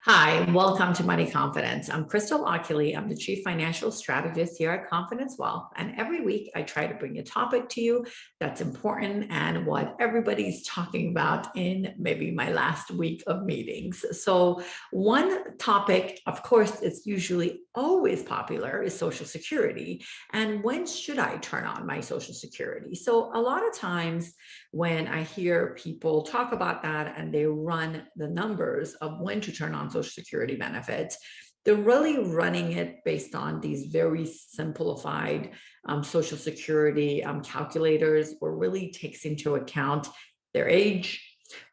Hi, welcome to Money Confidence. I'm Crystal Oculee. I'm the Chief Financial Strategist here at Confidence Wealth. And every week I try to bring a topic to you that's important and what everybody's talking about in maybe my last week of meetings. So one topic, of course, it's usually always popular is Social Security. And when should I turn on my Social Security? So a lot of times when I hear people talk about that and they run the numbers of when to turn on Social Security benefits, they're really running it based on these very simplified Social Security calculators, where really takes into account their age,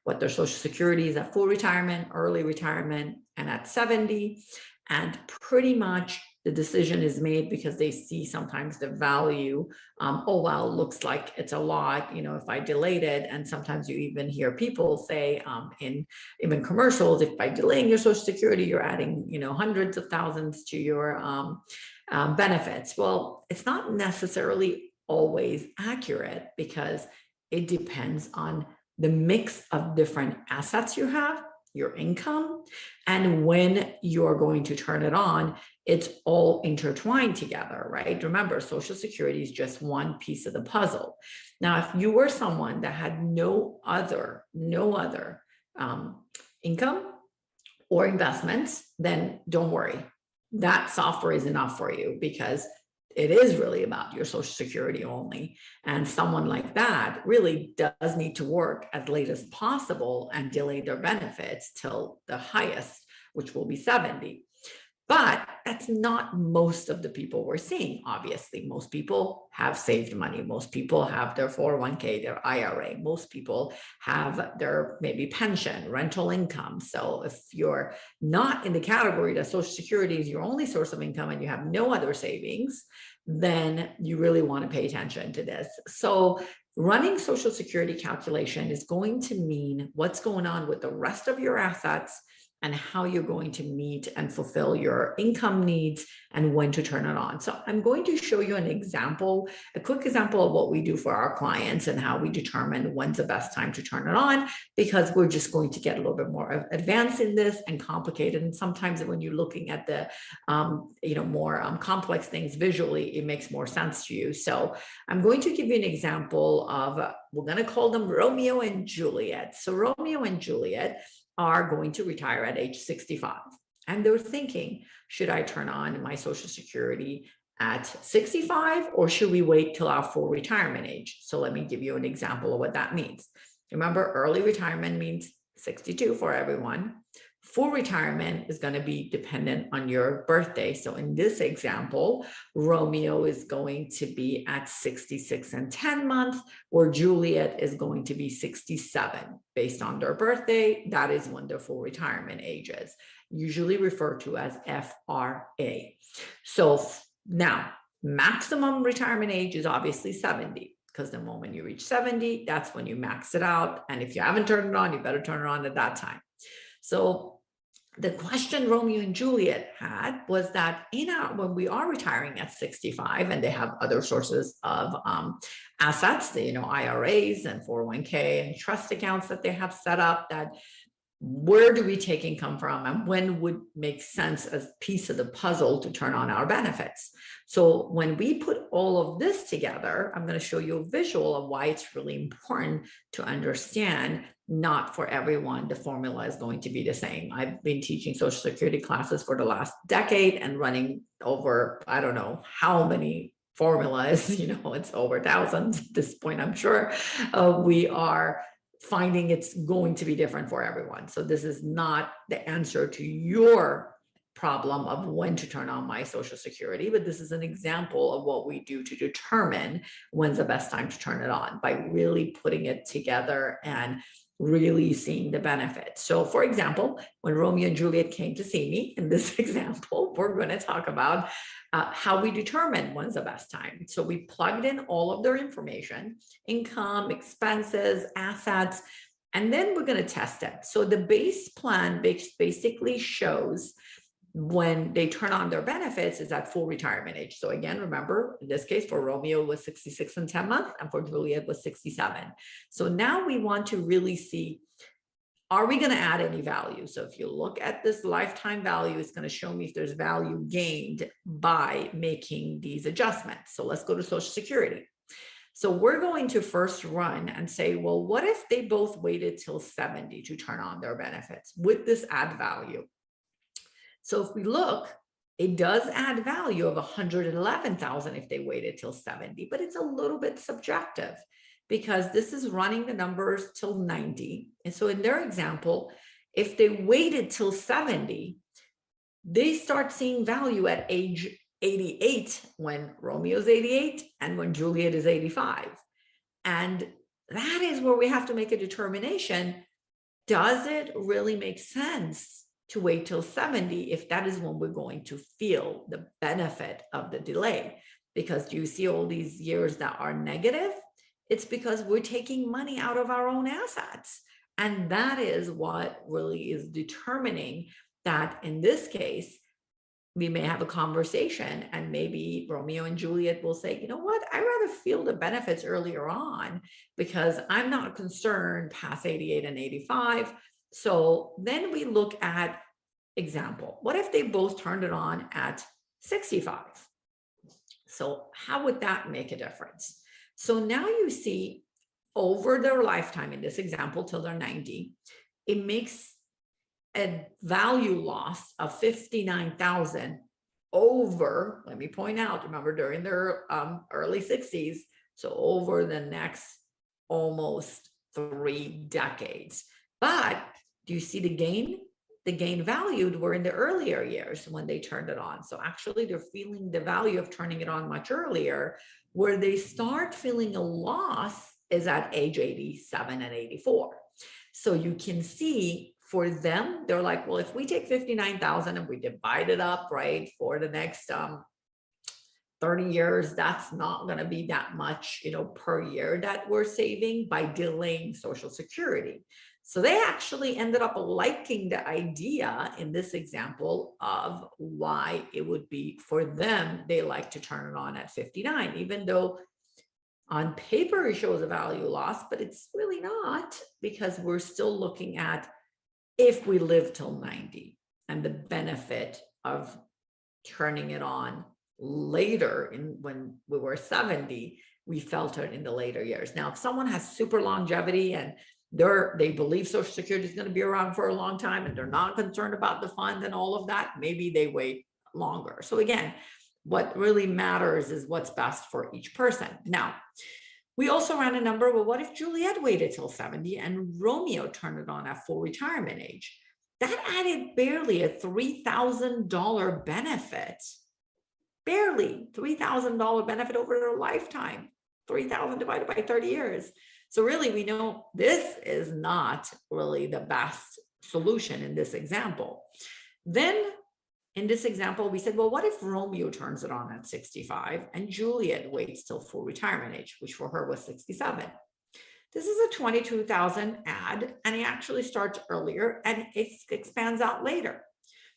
what their Social Security is at full retirement, early retirement, and at 70. And pretty much the decision is made because they see sometimes the value. Oh, well, looks like it's a lot, if I delayed it. And sometimes you even hear people say in even commercials, if by delaying your Social Security, you're adding, hundreds of thousands to your benefits. Well, it's not necessarily always accurate because it depends on the mix of different assets you have, your income, and when you're going to turn it on. It's all intertwined together, right? Remember, Social Security is just one piece of the puzzle. Now, if you were someone that had no other income or investments, then don't worry. That software is enough for you because it is really about your Social Security only. And someone like that really does need to work as late as possible and delay their benefits till the highest, which will be 70. But that's not most of the people we're seeing. Obviously, most people have saved money. Most people have their 401k, their IRA. Most people have their maybe pension, rental income. So if you're not in the category that Social Security is your only source of income and you have no other savings, then you really want to pay attention to this. So running Social Security calculation is going to mean what's going on with the rest of your assets and how you're going to meet and fulfill your income needs and when to turn it on. So I'm going to show you an example, a quick example of what we do for our clients and how we determine when's the best time to turn it on, because we're just going to get a little bit more advanced in this and complicated. And sometimes when you're looking at the, more complex things visually, it makes more sense to you. So I'm going to give you an example of, we're going to call them Romeo and Juliet. So Romeo and Juliet are going to retire at age 65. And they're thinking, should I turn on my Social Security at 65 or should we wait till our full retirement age? So let me give you an example of what that means. Remember, early retirement means 62 for everyone. Full retirement is going to be dependent on your birthday. So in this example, Romeo is going to be at 66 and 10 months, or Juliet is going to be 67 based on their birthday. That is when their full retirement age is, usually referred to as FRA. So now, maximum retirement age is obviously 70. Because the moment you reach 70, that's when you max it out. And if you haven't turned it on, you better turn it on at that time. So the question Romeo and Juliet had was that when we are retiring at 65 and they have other sources of assets, IRAs and 401k and trust accounts that they have set up, that where do we take income from and when would make sense as a piece of the puzzle to turn on our benefits? So when we put all of this together, I'm going to show you a visual of why it's really important to understand. Not for everyone, the formula is going to be the same. I've been teaching Social Security classes for the last decade and running over, I don't know how many formulas, it's over thousands at this point, I'm sure. We are finding it's going to be different for everyone. So this is not the answer to your problem of when to turn on my Social Security, but this is an example of what we do to determine when's the best time to turn it on by really putting it together and really seeing the benefits. So for example, when Romeo and Juliet came to see me in this example, we're going to talk about how we determine when's the best time. So we plugged in all of their information, income, expenses, assets, and then we're going to test it. So the base plan basically shows when they turn on their benefits is at full retirement age. So again, remember, in this case, for Romeo was 66 and 10 months, and for Juliet was 67. So now we want to really see are we going to add any value? So if you look at this lifetime value, it's going to show me if there's value gained by making these adjustments. So let's go to Social Security. So we're going to first run and say, well, what if they both waited till 70 to turn on their benefits? Would this add value? So if we look, it does add value of $111,000 if they waited till 70, but it's a little bit subjective because this is running the numbers till 90. And so in their example, if they waited till 70, they start seeing value at age 88 when Romeo's 88 and when Juliet is 85. And that is where we have to make a determination. Does it really make sense to wait till 70 if that is when we're going to feel the benefit of the delay? Because do you see all these years that are negative? It's because we're taking money out of our own assets. And that is what really is determining that in this case, we may have a conversation and maybe Romeo and Juliet will say, you know what, I'd rather feel the benefits earlier on because I'm not concerned past 88 and 85. So then we look at example. What if they both turned it on at 65? So how would that make a difference? So now you see over their lifetime in this example till they're 90, it makes a value loss of $59,000 over, let me point out, remember during their early 60s, so over the next almost 3 decades. But do you see the gain? The gain valued were in the earlier years when they turned it on. So actually they're feeling the value of turning it on much earlier. Where they start feeling a loss is at age 87 and 84. So you can see for them, they're like, well, if we take 59,000 and we divide it up, right, for the next 30 years, that's not going to be that much, per year that we're saving by delaying Social Security. So they actually ended up liking the idea in this example of why it would be for them, they like to turn it on at 59, even though on paper it shows a value loss, but it's really not, because we're still looking at if we live till 90 and the benefit of turning it on later when we were 70, we felt it in the later years. Now, if someone has super longevity and they believe Social Security is going to be around for a long time and they're not concerned about the fund and all of that, maybe they wait longer. So again, what really matters is what's best for each person. Now, we also ran a number, well, what if Juliet waited till 70 and Romeo turned it on at full retirement age? That added barely a $3,000 benefit, barely $3,000 benefit over their lifetime, 3,000 divided by 30 years. So really, we know this is not really the best solution in this example. Then in this example, we said, well, what if Romeo turns it on at 65 and Juliet waits till full retirement age, which for her was 67? This is a 22,000 add, and it actually starts earlier and it expands out later.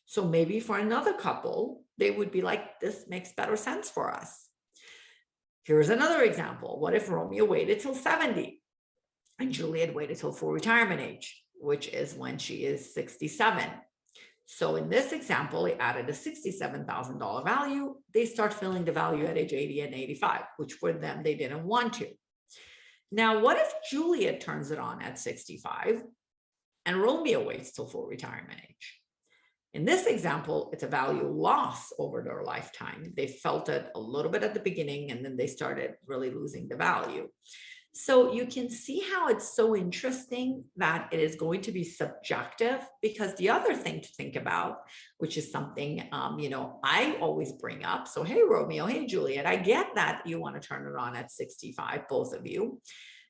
So maybe for another couple, they would be like, this makes better sense for us. Here's another example. What if Romeo waited till 70 and Juliet waited till full retirement age, which is when she is 67? So in this example, it added a $67,000 value. They start feeling the value at age 80 and 85, which for them, they didn't want to. Now, what if Juliet turns it on at 65 and Romeo waits till full retirement age? In this example, it's a value loss over their lifetime. They felt it a little bit at the beginning, and then they started really losing the value. So you can see how it's so interesting that it is going to be subjective, because the other thing to think about, which is something, I always bring up. So, hey, Romeo, hey, Juliet, I get that you want to turn it on at 65, both of you.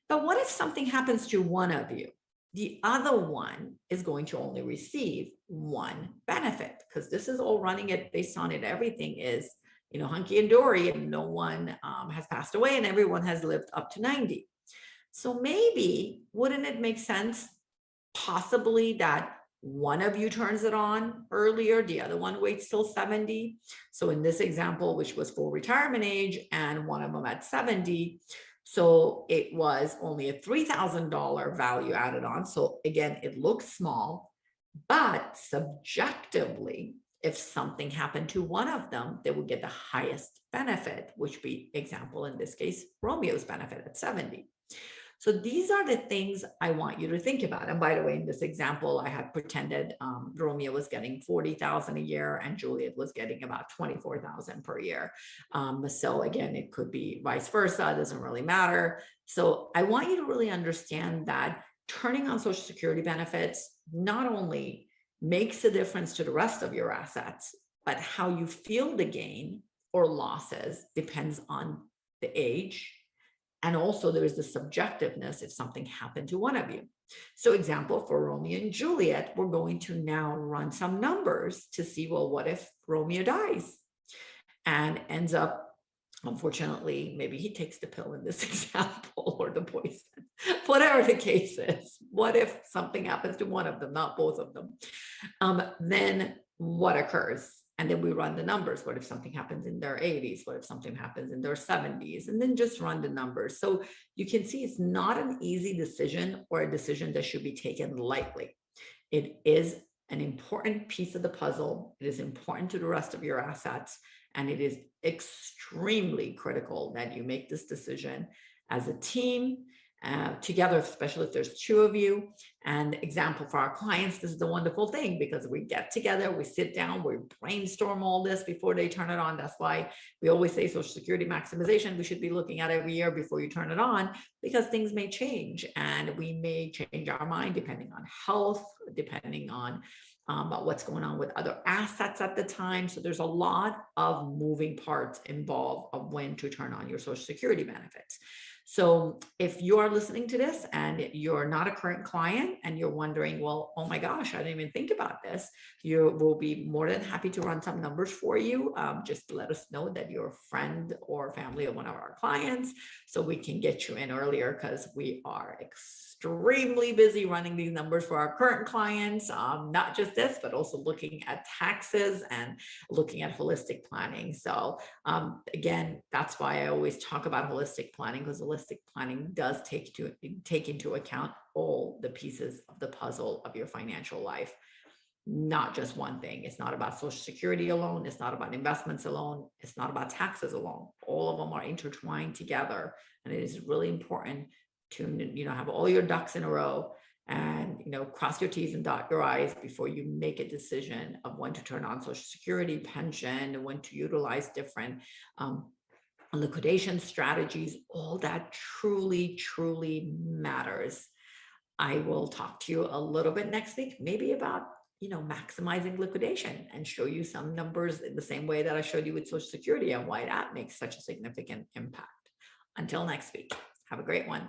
But what if something happens to one of you? The other one is going to only receive one benefit, because this is all running it based on it. Everything is, hunky and dory, and no one has passed away and everyone has lived up to 90. So maybe, wouldn't it make sense possibly that one of you turns it on earlier, the other one waits till 70? So in this example, which was full retirement age and one of them at 70, So it was only a $3,000 value added on. So again, it looks small, but subjectively, if something happened to one of them, they would get the highest benefit, which be example, in this case, Romeo's benefit at 70. So these are the things I want you to think about. And by the way, in this example, I had pretended Romeo was getting 40,000 a year and Juliet was getting about 24,000 per year. So again, it could be vice versa. It doesn't really matter. So I want you to really understand that turning on Social Security benefits not only makes a difference to the rest of your assets, but how you feel the gain or losses depends on the age. And also there is the subjectiveness if something happened to one of you. So example, for Romeo and Juliet, we're going to now run some numbers to see, well, what if Romeo dies and ends up, unfortunately, maybe he takes the pill in this example or the poison, whatever the case is. What if something happens to one of them, not both of them? Then what occurs? And then we run the numbers. What if something happens in their 80s? What if something happens in their 70s? And then just run the numbers. So you can see it's not an easy decision or a decision that should be taken lightly. It is an important piece of the puzzle. It is important to the rest of your assets. And it is extremely critical that you make this decision as a team, together, especially if there's two of you. And example, for our clients, this is the wonderful thing, because we get together, we sit down, we brainstorm all this before they turn it on. That's why we always say Social Security maximization, we should be looking at every year before you turn it on, because things may change and we may change our mind depending on health, depending on what's going on with other assets at the time. So there's a lot of moving parts involved of when to turn on your Social Security benefits. So if you are listening to this and you're not a current client and you're wondering, well, oh my gosh, I didn't even think about this, you will be more than happy to run some numbers for you. Just let us know that you're a friend or family of one of our clients so we can get you in earlier, because we are extremely busy running these numbers for our current clients. Not just this, but also looking at taxes and looking at holistic planning. So again, that's why I always talk about holistic planning, because holistic planning does take into account all the pieces of the puzzle of your financial life, not just one thing. It's not about Social Security alone. It's not about investments alone. It's not about taxes alone. All of them are intertwined together. And it is really important to, have all your ducks in a row and, cross your T's and dot your I's before you make a decision of when to turn on Social Security, pension, when to utilize different liquidation strategies. All that truly, truly matters. I will talk to you a little bit next week, maybe about, maximizing liquidation, and show you some numbers in the same way that I showed you with Social Security and why that makes such a significant impact. Until next week, have a great one.